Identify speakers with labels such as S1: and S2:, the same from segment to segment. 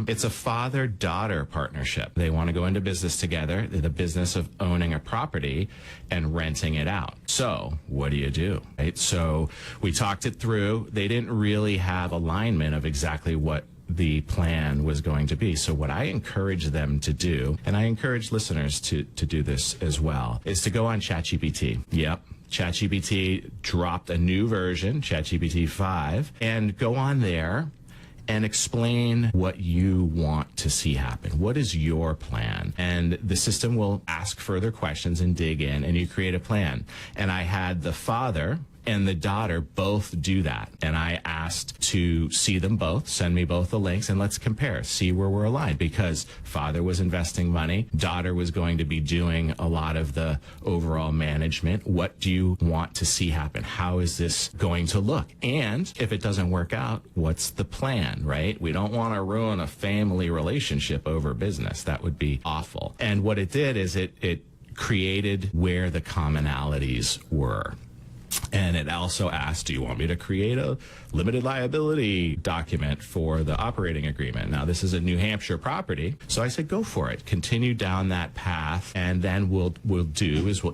S1: It's a father-daughter partnership. They want to go into business together, the business of owning a property and renting it out. So what do you do? Right? So we talked it through. They didn't really have alignment of exactly what the plan was going to be. So what I encourage them to do, and I encourage listeners to do this as well, is to go on ChatGPT. Yep. ChatGPT dropped a new version, ChatGPT 5, and go on there and explain what you want to see happen. What is your plan? And the system will ask further questions and dig in, and you create a plan. And I had the father and the daughter both do that. And I asked to see them both, send me both the links, and let's compare, see where we're aligned. Because father was investing money, daughter was going to be doing a lot of the overall management. What do you want to see happen? How is this going to look? And if it doesn't work out, what's the plan, right? We don't want to ruin a family relationship over business. That would be awful. And what it did is it created where the commonalities were. And it also asked, do you want me to create a limited liability document for the operating agreement? Now, this is a New Hampshire property. So I said, go for it. Continue down that path. And then we'll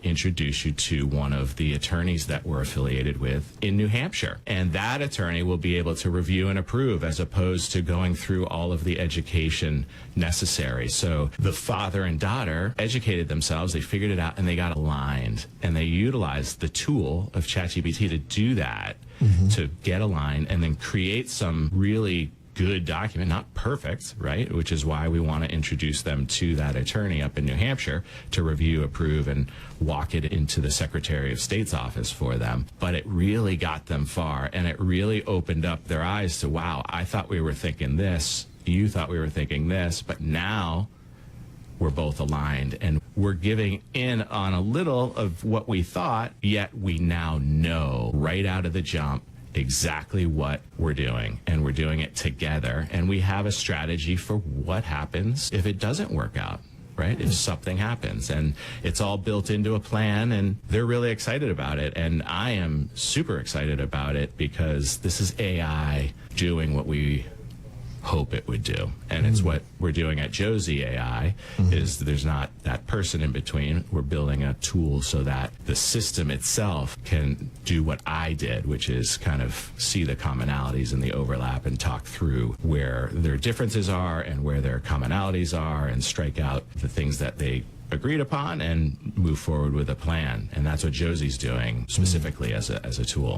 S1: introduce you to one of the attorneys that we're affiliated with in New Hampshire. And that attorney will be able to review and approve as opposed to going through all of the education necessary. So the father and daughter educated themselves, they figured it out, and they got aligned. And they utilized the tool of ChatGPT to do that, to get aligned and then create some really good document, not perfect, right? Which is why we want to introduce them to that attorney up in New Hampshire to review, approve, and walk it into the Secretary of State's office for them. But it really got them far, and it really opened up their eyes to, wow, I thought we were thinking this, you thought we were thinking this, but now we're both aligned and we're giving in on a little of what we thought, yet we now know right out of the jump exactly what we're doing, and we're doing it together, and we have a strategy for what happens if it doesn't work out, right? If something happens, and it's all built into a plan, and they're really excited about it, and I am super excited about it because this is AI doing what we hope it would do. And it's what we're doing at Josie AI, is there's not that person in between. We're building a tool so that the system itself can do what I did, which is kind of see the commonalities and the overlap and talk through where their differences are and where their commonalities are, and strike out the things that they agreed upon and move forward with a plan. And that's what Josie's doing specifically as a tool.